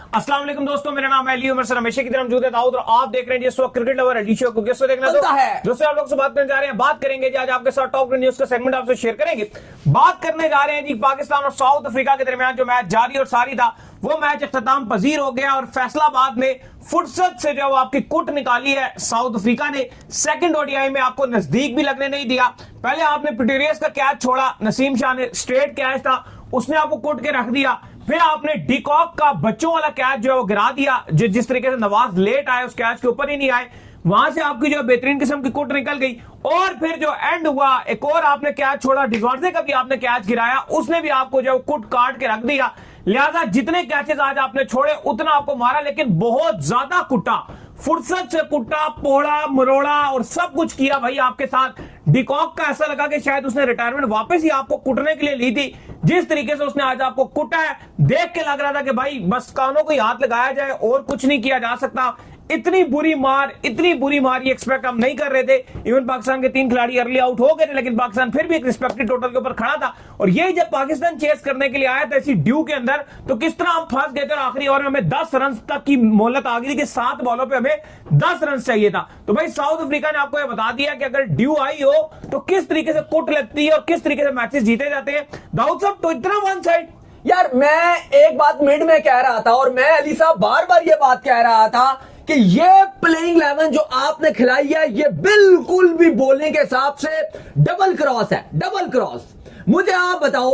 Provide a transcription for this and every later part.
अस्सलाम वालेकुम दोस्तों, मेरा नाम है अली उमर सर, हमेशा की तरह मौजूद है दाऊद और आप देख रहे हैं जिस वक्त क्रिकेट लवर एडी शो को किसको देखना बनता है। दोस्तों आप लोग से बात करने जा रहे हैं, बात करेंगे जी आज आपके साथ टॉप न्यूज का सेगमेंट आपसे शेयर करेंगे। बात करने जा रहे हैं जी पाकिस्तान और साउथ अफ्रीका के दरमियान जो मैच जारी और सारी था वो मैच इख्तिताम पजीर हो गया और फैसलाबाद में फुर्सत से जो आपकी कुट निकाली है साउथ अफ्रीका ने। सेकंड ओडीआई में आपको नजदीक भी लगने नहीं दिया। पहले आपने पिटेरियस का कैच छोड़ा, नसीम शाह ने स्ट्रेट कैच था उसने आपको कुट के रख दिया। फिर आपने डिकॉक का बच्चों वाला कैच जो है वो गिरा दिया, जिस तरीके से नवाज लेट आए उस कैच के ऊपर ही नहीं आए, वहां से आपकी जो बेहतरीन किस्म की कुट निकल गई। और फिर जो एंड हुआ एक और आपने कैच छोड़ा, डिजॉर्जे का भी आपने कैच गिराया, उसने भी आपको जो कुट काट के रख दिया। लिहाजा जितने कैचेस आज आपने छोड़े उतना आपको मारा, लेकिन बहुत ज्यादा कुटा, फुर्सत से कुटा, पोड़ा मरोड़ा और सब कुछ किया भाई आपके साथ। डिकॉक का ऐसा लगा कि शायद उसने रिटायरमेंट वापस ही आपको कुटने के लिए ली थी। जिस तरीके से उसने आज आपको कुटा है देख के लग रहा था कि भाई बस कानों को ही हाथ लगाया जाए और कुछ नहीं किया जा सकता। इतनी बुरी मार ये एक्सपेक्ट हम नहीं कर रहे थे। इवन पाकिस्तान के 3 खिलाड़ी अर्ली आउट हो गए थे, लेकिन पाकिस्तान फिर भी एक रिस्पेक्टेड टोटल के ऊपर खड़ा था। और यही जब पाकिस्तान चेस करने के लिए आया था इसी ड्यू के अंदर, तो किस तरह हम फंस गए थे और आखिरी ओवर में हमें 10 रन तक की मोहलत आ गई थी कि 7 बॉलों पे हमें 10 रन चाहिए था। तो भाई साउथ अफ्रीका ने आपको यह बता दिया कि अगर ड्यू आई हो तो किस तरीके से कुट लगती है और किस तरीके से मैचेस जीते जाते हैं। दाऊद साहब तो इतना वन साइड यार, मैं एक बात मिड में कह रहा था और मैं अली साहब बार बार ये बात कह रहा था कि ये प्लेइंग 11 जो आपने खिलाई है ये बिल्कुल भी बॉलिंग के हिसाब से डबल क्रॉस है, डबल क्रॉस। मुझे आप बताओ,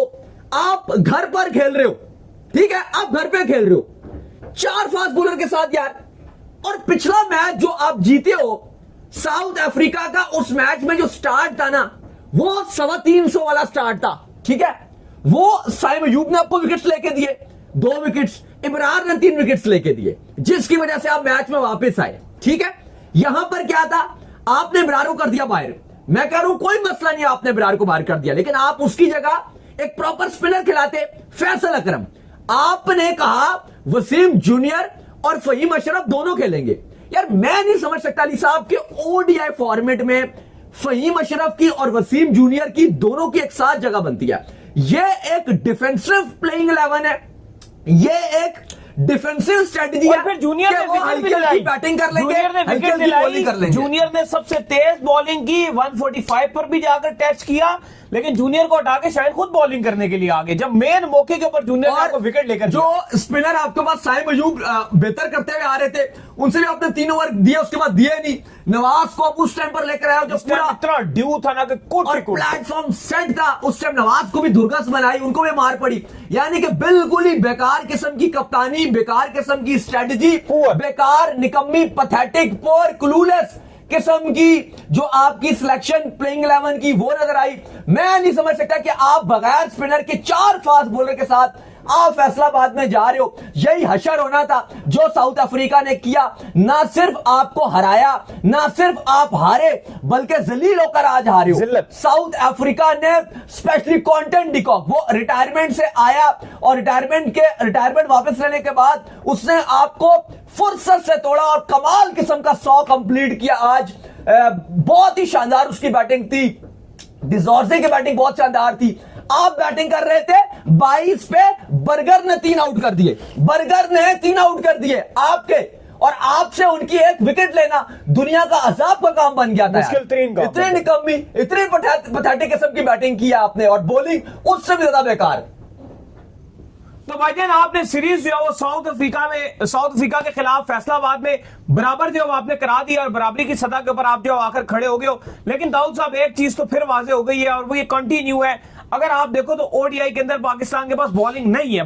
आप घर पर खेल रहे हो, ठीक है, आप घर पे खेल रहे हो 4 फास्ट बॉलर के साथ यार, और पिछला मैच जो आप जीते हो साउथ अफ्रीका का, उस मैच में जो स्टार्ट था ना वो 350 वाला स्टार्ट था, ठीक है। वो साइम अयूब ने आपको विकेट्स लेके दिए, 2 विकेट्स, इमरान ने 3 विकेट्स लेके दिए, जिसकी वजह से आप मैच में वापस आए, ठीक है। यहां पर क्या था, आपने इमरान को कर दिया बाहर। मैं कह रहा हूं कोई मसला नहीं, आपने इमरान को बाहर कर दिया, लेकिन आप उसकी जगह एक प्रॉपर स्पिनर खिलाते, फैसल अकरम। आपने कहा वसीम जूनियर और फहीम अशरफ दोनों खेलेंगे। यार मैं नहीं समझ सकता अली साहब के ओडीआई फॉर्मेट में फहीम अशरफ की और वसीम जूनियर की दोनों की एक साथ जगह बनती है। ये एक डिफेंसिव प्लेइंग 11 है, ये एक डिफेंसिव स्ट्रेटजी है। फिर जूनियर ने हल्की बैटिंग कर लेंगे, हल्की बॉलिंग कर लेंगे। जूनियर ने सबसे तेज बॉलिंग की, 145 पर भी जाकर टच किया, लेकिन जूनियर को हटा के शायद खुद बॉलिंग करने के लिए आगे, जब मेन मौके के ऊपर जूनियर ने आपको विकेट लेकर जो स्पिनर आपके पास साइम अयूब बेहतर करते हुए आ रहे थे, उनसे भी आपने 3 ओवर दिए, उसके बाद दिए नहीं। नवाज को आप उस टाइम पर लेकर आए जो पूरा इतना ड्यू था ना कि प्लेटफॉर्म सेट था, उस टाइम नवाज को भी धुरकस बनाई, उनको भी मार पड़ी। यानी कि बिल्कुल ही बेकार किस्म की कप्तानी, बेकार किस्म की स्ट्रेटजी, बेकार, निकम्मी, पैथेटिक, पोर, क्लूलेस किस्म की जो आपकी सिलेक्शन प्लेइंग 11 की वो नजर आई। मैं नहीं समझ सकता कि आप बगैर स्पिनर के 4 फास्ट बॉलर के साथ आप फैसलाबाद में जा रहे हो। यही हशर होना था जो साउथ अफ्रीका ने किया। ना सिर्फ आपको हराया, ना सिर्फ आप हारे, बल्कि जलील होकर आज हारे हो। साउथ अफ्रीका ने स्पेशली कॉन्टेंट डिकॉक, वो रिटायरमेंट से आया और रिटायरमेंट वापस लेने के बाद उसने आपको फुर्सत से तोड़ा और कमाल किस्म का 100 कंप्लीट किया आज। बहुत ही शानदार उसकी बैटिंग थी, डिजॉर्जे की बैटिंग बहुत शानदार थी। आप बैटिंग कर रहे थे 22 पे, बर्गर ने 3 आउट कर दिए, बर्गर ने 3 आउट कर दिए आपके, और आपसे उनकी 1 विकेट लेना दुनिया का अजाब का काम बन गया था। इतनी निकम्मी, इतनी पैथेटिक किस्म की बैटिंग की आपने, और बॉलिंग उससे भी ज्यादा बेकार। तो भाईजान आपने सीरीज जो है वो साउथ अफ्रीका के खिलाफ फैसलाबाद में बराबर जो आपने करा दिया और बराबरी की सतह के ऊपर आप जो आकर खड़े हो गए हो। लेकिन दाऊद साहब एक चीज तो फिर वाजे हो गई है और वो ये कंटिन्यू है। अगर आप देखो तो ओडीआई के अंदर पाकिस्तान के पास बॉलिंग नहीं है,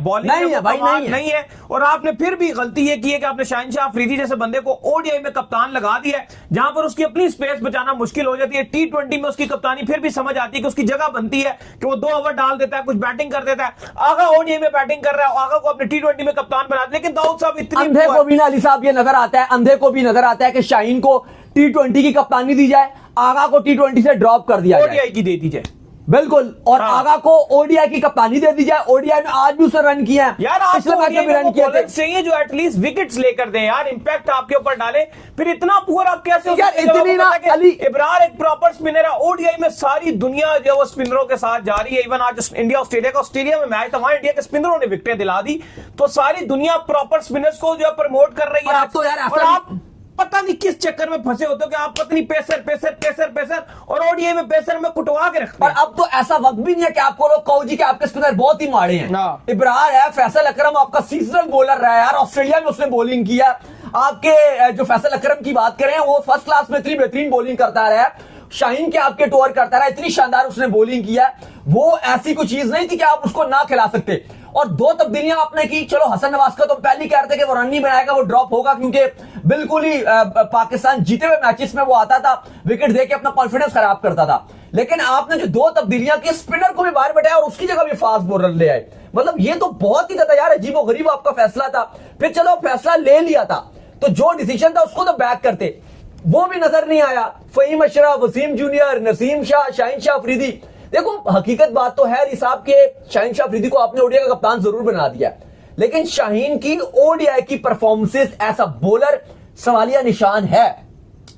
नहीं है। और आपने फिर भी गलती ये की है कि आपने शाहिनशाह अफरीदी जैसे बंदे को ओडीआई में कप्तान लगा दिया है, जहां पर उसकी अपनी स्पेस बचाना मुश्किल हो जाती है। T20 में उसकी कप्तानी फिर भी समझ आती है कि उसकी जगह बनती है कि वो 2 ओवर डाल देता है, कुछ बैटिंग कर देता है। आगा ओडीआई में बैटिंग कर रहा है, आगा को अपने T20 में कप्तान बना दिया। लेकिन दाऊद साहब इतनी अंधे को भी ना अली साहब ये नजर आता है, अंधे को भी नजर आता है कि शाहीन को T20 की कप्तानी दी जाए, आगा को T20 से ड्रॉप कर दिया, ओडीआई की दे दी जाए। बिल्कुल। और हाँ। आगा को ओडीआई की कप्तानी दे दी जाए, ओडीआई में आज भी उसने रन किया है यार, पिछले मैच में भी रन किए थे। चाहिए जो एटलीस्ट विकेट्स लेकर दें यार, इंपैक्ट आपके ऊपर डाले। फिर इतना पुअर आप कैसे हो यार, सकते हैं? इतनी जब ना आपको पता है अली- कि इब्रार एक प्रॉपर स्पिनर है। ओडीआई में सारी दुनिया जो है वो स्पिनरों के साथ जा रही है। इवन आज इंडिया ऑस्ट्रेलिया में मैच था, वहां इंडिया के स्पिनरों ने विकेटें दिला दी। तो सारी दुनिया प्रॉपर स्पिनर्स को जो है प्रमोट कर रही और है। आप तो यार और आप पता नहीं किस चक्कर में फंसे होते हो कि आप पत्नी पेसर और ओडीआई में पेसर में कुटवा के रखते और हैं। अब तो ऐसा वक्त भी नहीं है कि आपको लोग कहो जी कि आपके स्पिनर बहुत ही माड़े हैं। हाँ। इब्रार है, फैसल अकरम आपका सीजनल बॉलर रहा है यार, ऑस्ट्रेलिया में उसने बॉलिंग किया। आपके जो फैसल अकरम की बात करें, वो फर्स्ट क्लास में इतनी बेहतरीन बॉलिंग करता रहा है। शाहीन के आपके टूर करता रहा, इतनी शानदार उसने बॉलिंग किया। वो ऐसी कोई चीज नहीं थी कि आप उसको ना खिला सकते। और दो तब्दीलियां आपने की। चलो, हसन नवाज का तो पहले ही कह रहे थे कि वो रन नहीं बनाएगा, वो ड्रॉप होगा, क्योंकि बिल्कुल ही पाकिस्तान जीते हुए मैचेस में वो आता था, विकेट देके अपना कॉन्फिडेंस खराब करता था। लेकिन आपने जो दो तब्दीलियां की, स्पिनर को भी बाहर बैठाया और उसकी जगह भी फास्ट बॉलर ले आए। मतलब ये तो बहुत ही ज्यादा यार अजीबो गरीब आपका फैसला था। फिर चलो, फैसला ले लिया था तो जो डिसीजन था उसको तो बैक करते, वो भी नजर नहीं आया। फहीम अशरफ, वसीम जूनियर, नसीम शाह, शाहीन शाह अफरीदी। देखो, हकीकत बात तो है साहब के शाहीन शाह अफरीदी को आपने ओडीआई का कप्तान जरूर बना दिया, लेकिन शाहीन की ओडीआई की परफॉर्मेंसेस ऐसा बॉलर सवालिया निशान है।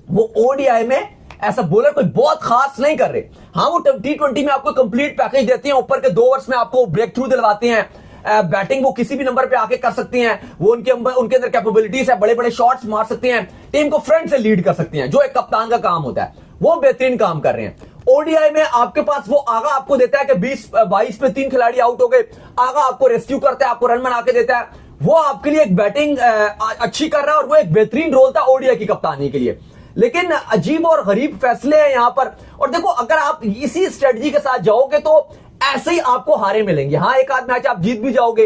वो ओडीआई में ऐसा बॉलर कोई बहुत खास नहीं कर रहे। हाँ, वो T20 में आपको कंप्लीट पैकेज देते हैं, ऊपर के 2 ओवर्स में आपको ब्रेक थ्रू दिलवाते हैं। बैटिंग वो किसी भी नंबर पे आके कर सकते हैं, वो उनके अंदर कैपेबिलिटीज है, बड़े बड़े शॉट्स मार सकते हैं, टीम को फ्रंट से लीड कर सकते हैं, जो एक कप्तान का काम होता है। वो बेहतरीन काम कर रहे हैं। ओडीआई में आपके पास वो आगा आपको देता है कि 20-22 में 3 खिलाड़ी आउट हो गए, आगा आपको रेस्क्यू करता है, आपको रन बना के देता है। वो आपके लिए एक बैटिंग अच्छी कर रहा है, और वो एक बेहतरीन रोल था ओडीआई की कप्तानी के लिए। लेकिन अजीब और गरीब फैसले हैं यहां पर। और देखो, अगर आप इसी स्ट्रेटजी के साथ जाओगे तो ऐसे ही आपको हारे मिलेंगे। हाँ, एक आध मैच आप जीत भी जाओगे,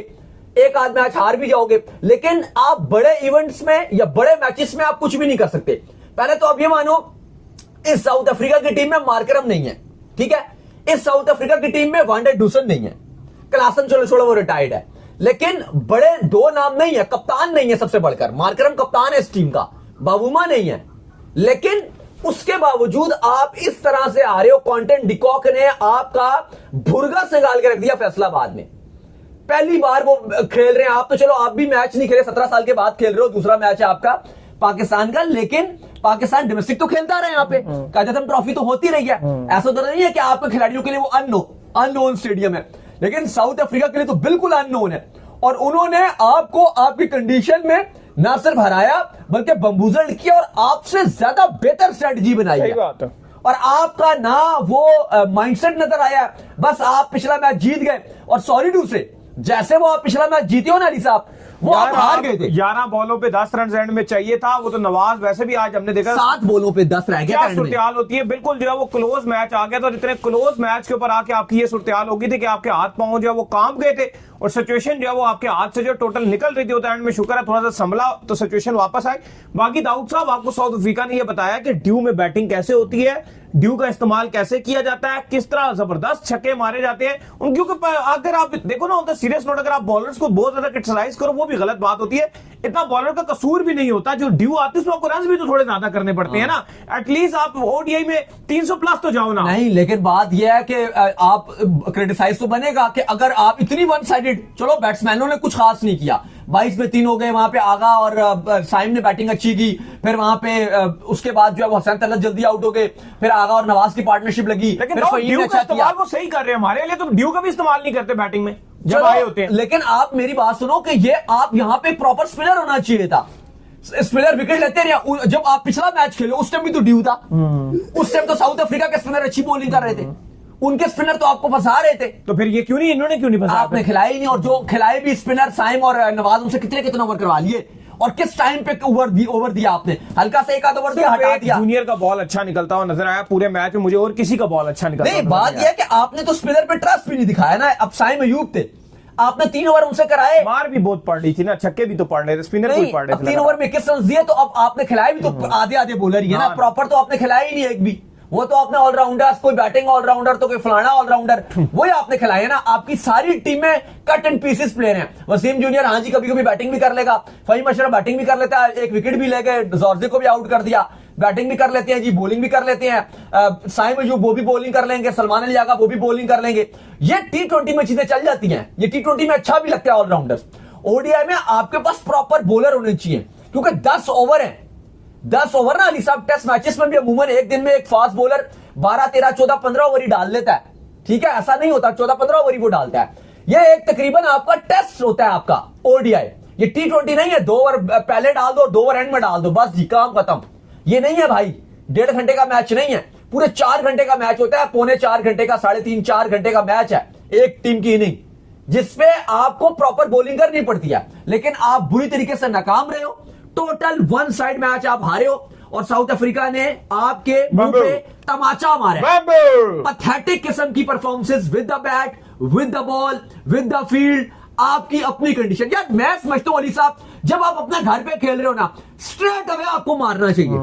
एक आध मैच हार भी जाओगे, लेकिन आप बड़े इवेंट्स में या बड़े मैचेस में आप कुछ भी नहीं कर सकते। पहले तो आप ये मानो, इस साउथ अफ्रीका की टीम में मार्करम नहीं है, ठीक है। इस साउथ अफ्रीका की टीम में वांडे डूसन नहीं है, क्लासन चलो छोड़ो वो रिटायर्ड है, लेकिन बड़े 2 नाम नहीं है, कप्तान नहीं है सबसे बढ़कर। मार्करम कप्तान है इस टीम का, बाबूमा नहीं है, लेकिन उसके बावजूद आप इस तरह से आ रहे हो। क्विंटन डिकॉक ने आपका भुर्गा से गाल के रख दिया फैसलाबाद में। पहली बार वो खेल रहे हैं, आप तो चलो आप भी मैच नहीं खेले, 17 साल के बाद खेल रहे हो, दूसरा मैच है आपका पाकिस्तान का, लेकिन पाकिस्तान डोमेस्टिक तो खेलता रहा है यहाँ पे, कायदेतन ट्रॉफी तो होती रही है। ऐसा तो नहीं है कि आपके खिलाड़ियों के लिए वो अननोन स्टेडियम है, लेकिन साउथ अफ्रीका के लिए तो बिल्कुल अननोन है। और उन्होंने आपको आपकी कंडीशन में ना सिर्फ हराया बल्कि बम्बूजल किया और आपसे ज्यादा बेहतर स्ट्रेटजी बनाई है। सही बात है। और आपका ना वो माइंडसेट नजर आया, बस आप पिछला मैच जीत गए। और सॉरी टू से, जैसे वो आप पिछला मैच जीते हो ना अली साहब, वो आप हार गए थे। 11 बॉलों पे 10 रन एंड में चाहिए था। वो तो नवाज वैसे भी आज हमने देखा 7 बॉलों पे 10 रह गए। क्या सूरत होती है, बिल्कुल जो है वो क्लोज मैच आ गया था। इतने क्लोज मैच के ऊपर आके आपकी ये सूरत होगी थी कि आपके हाथ पांव जो है वो कांप गए थे और सिचुएशन जो है वो आपके हाथ से जो टोटल निकल रही थी। तो एंड में शुक्र है थोड़ा सा संभला तो सिचुएशन वापस आई। बाकी दाऊद साहब, आपको साउथ अफ्रीका ने ये बताया कि ड्यू में बैटिंग कैसे होती है, ड्यू का इस्तेमाल कैसे किया जाता है, किस तरह जबरदस्त छक्के मारे जाते हैं उनके ऊपर। अगर आप देखो ना, होता सीरियस नोट, अगर आप बॉलर्स को बहुत ज्यादा क्रिटिसाइज करो वो भी गलत बात होती है। इतना बॉलर का कसूर भी नहीं होता, जो ड्यू आती है उसमें आपको रन भी तो थोड़े ज्यादा करने पड़ते हैं ना। एटलीस्ट आप ओडीआई में 300 प्लस तो जाओ ना। नहीं, लेकिन बात यह है कि आप क्रिटिसाइज तो बनेगा कि अगर आप इतनी वन साइडेड, चलो बैट्समैनों ने कुछ खास नहीं किया, 22 में 3 हो गए, वहां पे आगा और साइम ने बैटिंग अच्छी की, फिर वहां पे उसके बाद जो है वो हसन तलत जल्दी आउट हो गए, फिर आगा और नवाज की पार्टनरशिप लगी, लेकिन फिर फहीम ने अच्छा किया। वो सही कर रहे हैं, हमारे लिए तो ड्यू का भी इस्तेमाल नहीं करते बैटिंग में जब आए होते हैं। लेकिन आप मेरी बात सुनो कि ये आप यहां पे प्रॉपर स्पिनर होना चाहिए था। स्पिनर विकेट लेते रहे। जब आप पिछला मैच खेले उस टाइम भी तो ड्यू था, उस टाइम तो साउथ अफ्रीका के स्पिनर अच्छी बॉलिंग कर रहे थे, उनके स्पिनर तो आपको फंसा रहे थे। तो फिर ये क्यों नहीं, इन्होंने क्यों नहीं फंसा? आपने खिलाई नहीं, और जो खिलाए भी स्पिनर साइम और नवाज, उनसे कितने ओवर करवा लिए और किस टाइम पे ओवर दिया आपने? हल्का से एक आध ओवर दिया, हटा दिया। जूनियर का बॉल अच्छा निकलता हुआ नजर आया पूरे मैच में मुझे, और किसी का बॉल अच्छा निकलता नहीं, बात यह है कि आपने तो स्पिनर पे ट्रस्ट भी नहीं दिखाया ना। अब साइम अयूब थे, आपने 3 ओवर उनसे कराए, मार भी बहुत पड़ रही थी ना, छक्के भी तो पड़ रहे थे, स्पिनर भी पड़ रहे थे। 3 ओवर में 21 रन दिए, तो अब आपने खिलाए भी तो आधे आधे बॉलर ही है ना, प्रॉपर तो आपने खिलाया ही नहीं एक भी। वो तो आपने ऑलराउंडर, कोई बैटिंग ऑलराउंडर तो कोई फलाना ऑलराउंडर, वही आपने खिलाए ना। आपकी सारी टीमें कट एंड पीसेस प्लेयर हैं। वसीम जूनियर हाँ जी कभी कभी बैटिंग भी कर लेगा, फहीम अशरफ बैटिंग भी कर लेता है, एक विकेट भी ले गए, जॉर्जे को भी आउट कर दिया, बैटिंग भी कर लेते हैं जी, बॉलिंग भी कर लेते हैं। साइम अयूब वो भी बॉलिंग कर लेंगे, सलमान अली आगा वो भी बॉलिंग कर लेंगे। ये टी20 में चीजें चल जाती हैं, ये टी20 में अच्छा भी लगता है ऑलराउंडर्स। ओडीआई में आपके पास प्रॉपर बॉलर होने चाहिए, क्योंकि 10 ओवर है। 10 ओवर ना अली साहब, टेस्ट मैचेस में भी अमूमन एक दिन में एक फास्ट बॉलर 12, 13, 14, 15 ओवर ही डाल लेता है। ठीक है, ऐसा नहीं होता, 14, 15 ओवर ही वो डालता है। ये एक तकरीबन आपका टेस्ट होता है आपका ओडीआई। ये टी20 नहीं है 2 ओवर पहले डाल दो, 2 ओवर एंड में डाल दो, बस जी काम खत्म। ये नहीं है भाई, 1.5 घंटे का मैच नहीं है, पूरे 4 घंटे का मैच होता है, पौने 4 घंटे का, 3.5, 4 घंटे का मैच है एक टीम की इनिंग, जिसपे आपको प्रॉपर बॉलिंग करनी पड़ती है। लेकिन आप बुरी तरीके से नाकाम रहे हो, टोटल 1 साइड मैच आप हारे हो, और साउथ अफ्रीका ने आपके मुंह पे तमाचा मारा। पैथेटिक किस्म की performances with the bat, with the ball, with the field, आपकी अपनी कंडीशन। यार मैं समझता हूं अली साहब, जब आप अपने घर पे खेल रहे हो ना, स्ट्रेट अवे आपको मारना चाहिए।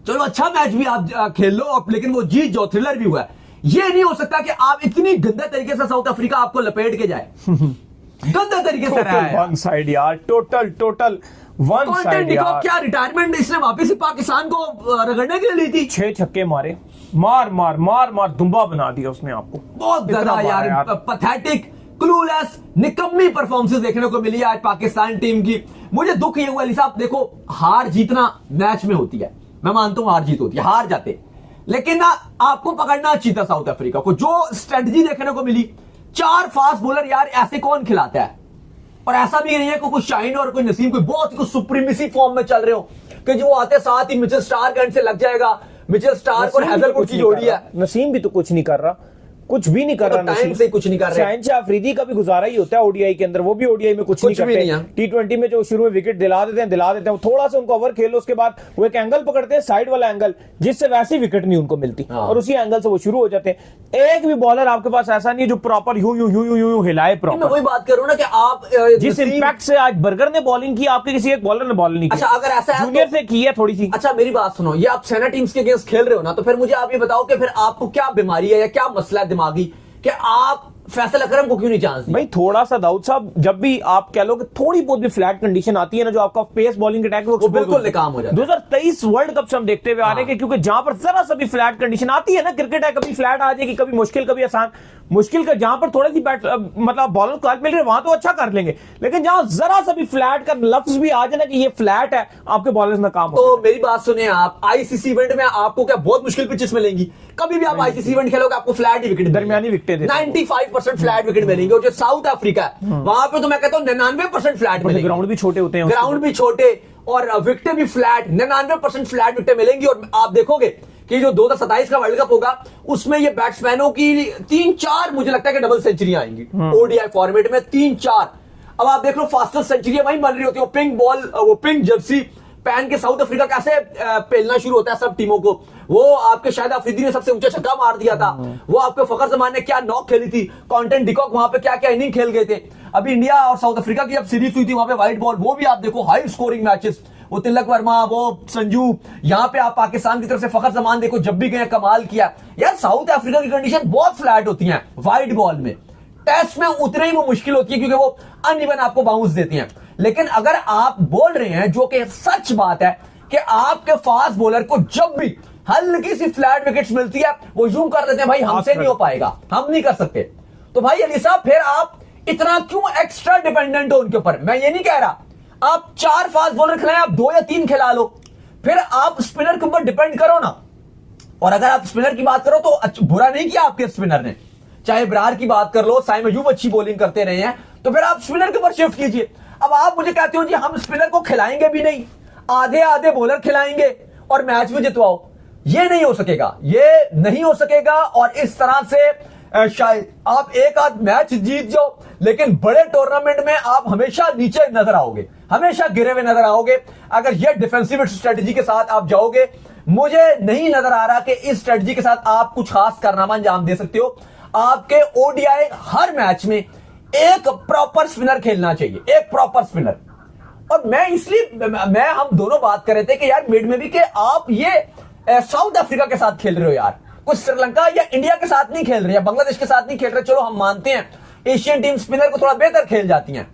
चलो अच्छा मैच भी आप खेल लो, लेकिन वो जीत जाओ, थ्रिलर भी हुआ है। ये नहीं हो सकता कि आप इतनी गंदे तरीके से साउथ अफ्रीका आपको लपेट के जाए। गंदे तरीके से रहा है वन साइड यार, टोटल वन साइड यार। क्या रिटायरमेंट इसने वापस पाकिस्तान को रगड़ने के लिए ली थी? 6 छक्के मारे, मार दुम्बा बना दिया उसने आपको। बहुत ज्यादा यार पैथेटिक, क्लूलेस, निकम्मी परफॉर्मेंस देखने को मिली आज पाकिस्तान टीम की। मुझे दुख ये हुआ अली साहब, देखो हार जीतना मैच में होती है, मैं मानता हूं हार जीत होती है, हार जाते, लेकिन ना आपको पकड़ना चाहिए था साउथ अफ्रीका को। जो स्ट्रेटजी देखने को मिली, 4 फास्ट बॉलर यार, ऐसे कौन खिलाता है? और ऐसा भी नहीं है कि कोई शाहीन और कोई नसीम कोई बहुत कुछ सुप्रीमेसी फॉर्म में चल रहे हो कि जो आते साथ ही मिचेल स्टार्क एंड से लग जाएगा। मिचेल स्टार्क और हैजलवुड की जोड़ी है। नसीम भी तो कुछ नहीं कर रहा, कुछ भी नहीं कर रहा, टाइम से कुछ नहीं कर रहा। शहनशाह अफरीदी का भी गुजारा ही होता है ओडीआई के अंदर, वो भी ओडीआई में कुछ नहीं करते। टी20 में जो शुरू में विकेट दिला देते हैं, थोड़ा सा उनको ओवर खेलो, उसके बाद वो एक एंगल पकड़ते हैं, साइड वाला एंगल, जिससे वैसी विकेट नहीं उनको मिलती, और उसी एंगल से वो शुरू हो जाते हैं। एक भी बॉलर आपके पास ऐसा नहीं है जो प्रॉपर यूं हिलाए प्रॉपर। मैं वही बात कर रहा हूं ना कि आप जिस इंपैक्ट से आज बर्गर ने बॉलिंग की, आपके किसी एक बॉलर ने बॉलिंग नहीं की। अच्छा, अगर ऐसा है जूनियर से की है थोड़ी सी। अच्छा मेरी बात सुनो, ये आप सेना टीम्स के अगेंस्ट खेल रहे हो ना, तो फिर मुझे आप ये बताओ कि फिर आपको क्या बीमारी है या क्या मसला है दिमागी कि आप फैसल अकरम को क्यों नहीं चांस दिया? भाई थोड़ा सा दाऊद साहब, जब भी आप कह लो कि थोड़ी बहुत भी फ्लैट कंडीशन आती है ना, जो आपका पेस बॉलिंग अटैक वो बिल्कुल निकाम हो जाता है। 2023 वर्ल्ड कप से हम देखते हुए आ रहे हैं, क्योंकि जहां पर जरा सा भी फ्लैट कंडीशन आती है ना, क्रिकेट है, कभी फ्लैट आ जाएगी, कभी मुश्किल, कभी आसान। मुश्किल का जहां पर थोड़ी सी बैट मतलब बॉलर को मिल रही है, वहां तो अच्छा कर लेंगे, लेकिन जहां जरा सा भी फ्लैट का लफ्ज भी आ जाए ना कि ये फ्लैट है, आपके बॉलर्स नाकाम हो। तो मेरी बात सुने, आप आईसीसी इवेंट में आपको क्या बहुत मुश्किल पिचेस मिलेंगी? कभी भी आप आईसीसी इवेंट खेलोगे आपको फ्लैट ही विकेट, दरमियानी विकेट 95% फ्लैट विकेट मिलेंगे। और जो साउथ अफ्रीका है वहां पे तो मैं कहता हूं 99% फ्लैट मिलेंगे। ग्राउंड भी छोटे होते हैं, ग्राउंड भी छोटे और विकेटें भी फ्लैट, 99% फ्लैट विकेटें मिलेंगी। और आप देखोगे कि जो 2027 का वर्ल्ड कप होगा, उसमें ये बैट्समैनों की 3-4 मुझे लगता है कि डबल सेंचुरियां आएंगी ओडीआई फॉर्मेट में, 3-4। अब आप देख लो फास्टेस्ट सेंचुरियां वहीं बन रही होती है, वो पिंक बॉल, वो पिंक जर्सी पहन के साउथ अफ्रीका कैसे पेलना शुरू होता है सब टीमों को। वो आपके शायद अफरीदी ने सबसे ऊंचा छक्का मार दिया था, वो आपके फखर जमान ने क्या नॉक खेली थी, कॉन्टेंट डिकॉक वहां पे क्या क्या इनिंग खेल गए थे। अभी इंडिया और साउथ अफ्रीका की जब सीरीज हुई थी वहां पे व्हाइट बॉल, वो भी आप देखो हाई स्कोरिंग मैचेस, वो तिलक वर्मा, वो संजू, यहाँ पे आप पाकिस्तान की तरफ से फखर जमान देखो जब भी गए कमाल किया। यार साउथ अफ्रीका की कंडीशन बहुत फ्लैट होती है व्हाइट बॉल में, टेस्ट में उतने ही वो मुश्किल होती है क्योंकि वो अनइवन आपको बाउंस देती हैं। लेकिन अगर आप बोल रहे हैं, जो कि सच बात है, कि आपके फास्ट बॉलर को जब भी हल्की सी फ्लैट विकेट्स मिलती है वो यूं कर देते हैं भाई हमसे नहीं हो पाएगा, हम नहीं कर सकते, तो भाई अली साहब फिर आप इतना क्यों एक्स्ट्रा डिपेंडेंट हो उनके ऊपर? मैं ये नहीं कह रहा आप 4 फास्ट बॉलर खिलाएं, आप 2 या 3 खिला लो, फिर आप स्पिनर के ऊपर डिपेंड करो ना। और अगर आप स्पिनर की बात करो तो बुरा नहीं किया आपके स्पिनर ने, चाहे इब्रार की बात कर लो, साइम अयूब अच्छी बॉलिंग करते रहे हैं, तो फिर आप स्पिनर के ऊपर शिफ्ट कीजिए। अब आप मुझे कहते हो जी हम स्पिनर को खिलाएंगे भी नहीं, आधे आधे बॉलर खिलाएंगे और मैच भी जितवाओ, ये नहीं हो सकेगा, ये नहीं हो सकेगा। और इस तरह से शायद आप एक आध मैच जीत जाओ, लेकिन बड़े टूर्नामेंट में आप हमेशा नीचे नजर आओगे, हमेशा गिरे हुए नजर आओगे। अगर ये डिफेंसिव स्ट्रेटजी के साथ आप जाओगे, मुझे नहीं नजर आ रहा कि इस स्ट्रेटजी के साथ आप कुछ खास कारनामा अंजाम दे सकते हो। आपके ओडीआई हर मैच में एक प्रॉपर स्पिनर खेलना चाहिए, एक प्रॉपर स्पिनर। और मैं इसलिए हम दोनों बात कर रहे थे कि यार मिड में भी कि आप ये साउथ अफ्रीका के साथ खेल रहे हो यार, कुछ श्रीलंका या इंडिया के साथ नहीं खेल रहे या बांग्लादेश के साथ नहीं खेल रहे। चलो हम मानते हैं एशियन टीम स्पिनर को थोड़ा बेहतर खेल जाती हैं,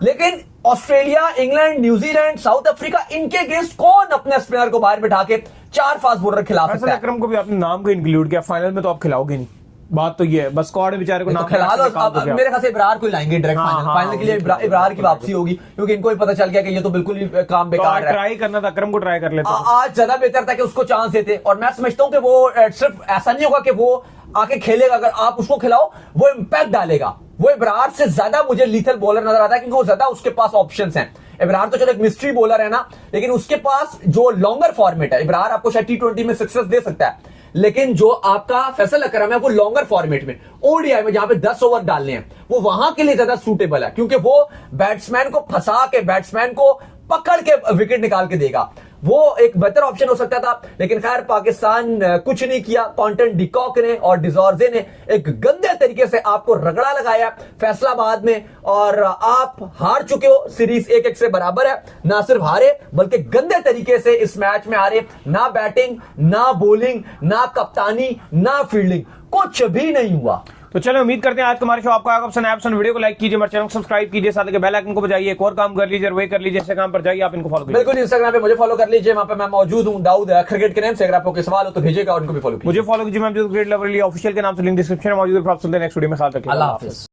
लेकिन Australia, England, New Zealand, south Africa, इनके अगेंस्ट कौन अपने स्पिनर को बाहर बिठा के 4 फास्ट बॉलर खिला फैसल सकता है? अकरम को भी आपने नाम को इंक्लूड किया, फाइनल में तो आप खिलाओगे नहीं, बात तो ये है। बस स्क्वाड बेचारे को तो नाम खिला लो। निकाल अब दोगे आप। मेरे ख्याल से इब्रार को ही लाएंगे डायरेक्ट हाँ, फाइनल। हाँ, फाइनल के लिए इब्रार की वापसी होगी, क्योंकि इनको भी पता चल गया कि ये तो बिल्कुल ही काम तो बेकार है। ट्राई करना था, अकरम को ट्राई कर लेते। आज ज्यादा बेहतर था कि उसको चांस देते, और मैं समझता हूं कि वो सिर्फ ऐसा नहीं होगा कि वो आके खेलेगा, अगर आप उसको खिलाओ वो इंपैक्ट डालेगा। वो इब्रार से ज्यादा मुझे लीथल बॉलर नजर आता है, क्योंकि वो ज्यादा उसके पास ऑप्शंस हैं। इब्रार तो चलो एक मिस्ट्री बॉलर है ना, लेकिन उसके पास जो लॉन्गर फॉर्मेट है, इब्रार आपको शायद T20 में सक्सेस दे सकता है, लेकिन जो आपका फैसल अकरम है वो लॉन्गर फॉर्मेट में, ओडीआई में, जहां पे 10 ओवर डालने हैं, वो वहां के लिए ज्यादा सूटेबल है, क्योंकि वो बैट्समैन को फंसा के, बैट्समैन को पकड़ के विकेट निकाल के देगा। वो एक बेहतर ऑप्शन हो सकता था, लेकिन खैर पाकिस्तान कुछ नहीं किया। कॉन्टेंट डिकॉक ने और डिजॉर्जे ने एक गंदे तरीके से आपको रगड़ा लगाया फैसलाबाद में, और आप हार चुके हो। सीरीज 1-1 से बराबर है। ना सिर्फ हारे, बल्कि गंदे तरीके से इस मैच में हारे। ना बैटिंग, ना बॉलिंग, ना कप्तानी, ना फील्डिंग, कुछ भी नहीं हुआ। तो चलो उम्मीद करते हैं आज का हमारे शो आपको आएगा पसंद। आप वीडियो को लाइक कीजिए, हमारे चैनल को सब्सक्राइब कीजिए, साथ ही बेल आइकन को बजाइए। एक और काम कर लीजिए, वे कर लीजिए, ऐसे काम पर जाइए, आप इनको फॉलो कीजिए। बिल्कुल इंस्टाग्राम पे मुझे फॉलो कर लीजिए, वहां पे मैं मौजूद हूं, दाऊद क्रिकेट के नाम से। अगर आपको कोई सवाल हो तो भेजिएगा, और उनको भी फॉलो कीजिए। मुझे फॉलो कीजिए, मैं क्रिकेट लवर ऑफिशियल के नाम से लिंक डिस्क्रिप्शन में मौजूद है। आप सुनते हैं नेक्स्ट वीडियो में, ख्याल रखिए, अल्लाह हाफिज।